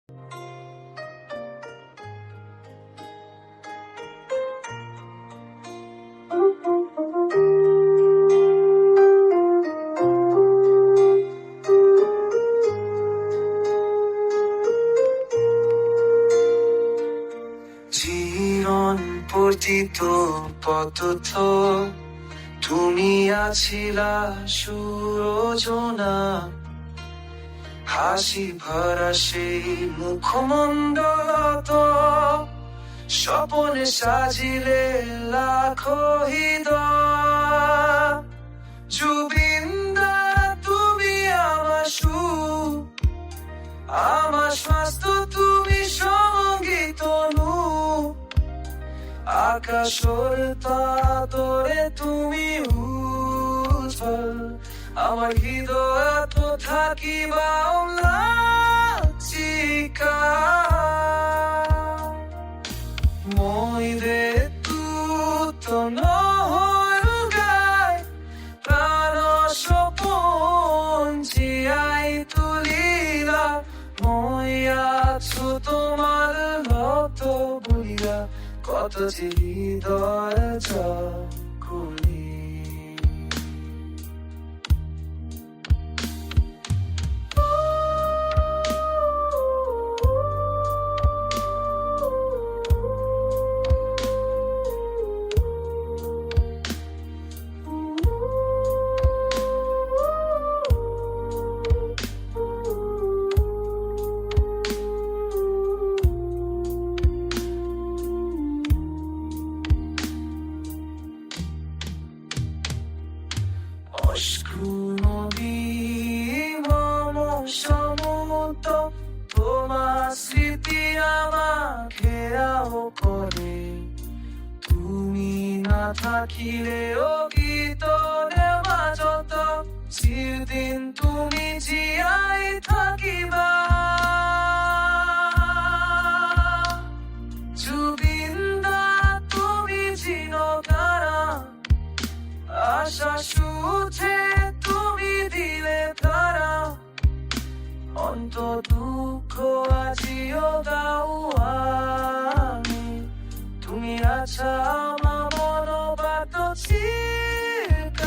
জীবন পতিত পথ তুমি আছিলা সুরোজনা, হাসি ভরা সেই মুখমণ্ডলত স্বপনে সাজিলে লাখো হৃদয়। জুবিন্দা তুমি আমার সুর, আমার স্বাস্থ্য তুমি সঙ্গীত নু, আকাশর তাতরে তুমি উজ্জ্বল, আমার হৃদয় তো থাকিবা চিকা মই রে তুত নহল গায় প্রাণ সপন জিয়াই তুলিলা, মই আছো তোমার লত বলিয়া কত যে হৃদয় করি। নদী মম সমুত, তোমার স্মৃতি আমার ঘেরাও করে। তুমি না থাকিলে ও গীত দেওয়া যত, চিরদিন তুমি জিয়াই থাকিবা। জুবিন্দা তুমি জিনকারা, আশা সুঝে তুমি দিলে তারা, অন্ত দুঃখ আজিও গাও আমি, তুমি আছা আমার মনোবাত চিরকালে।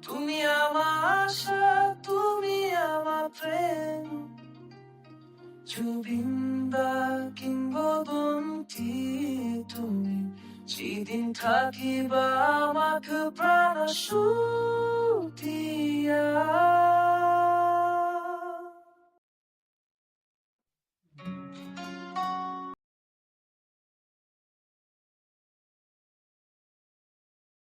তুমি আমার আশা, তুমি আমার প্রেম, জুবিন্দা কিংবদন্তি তুমি, যেদিন থাকিবা আমাকে প্রাণ সুতিয়া।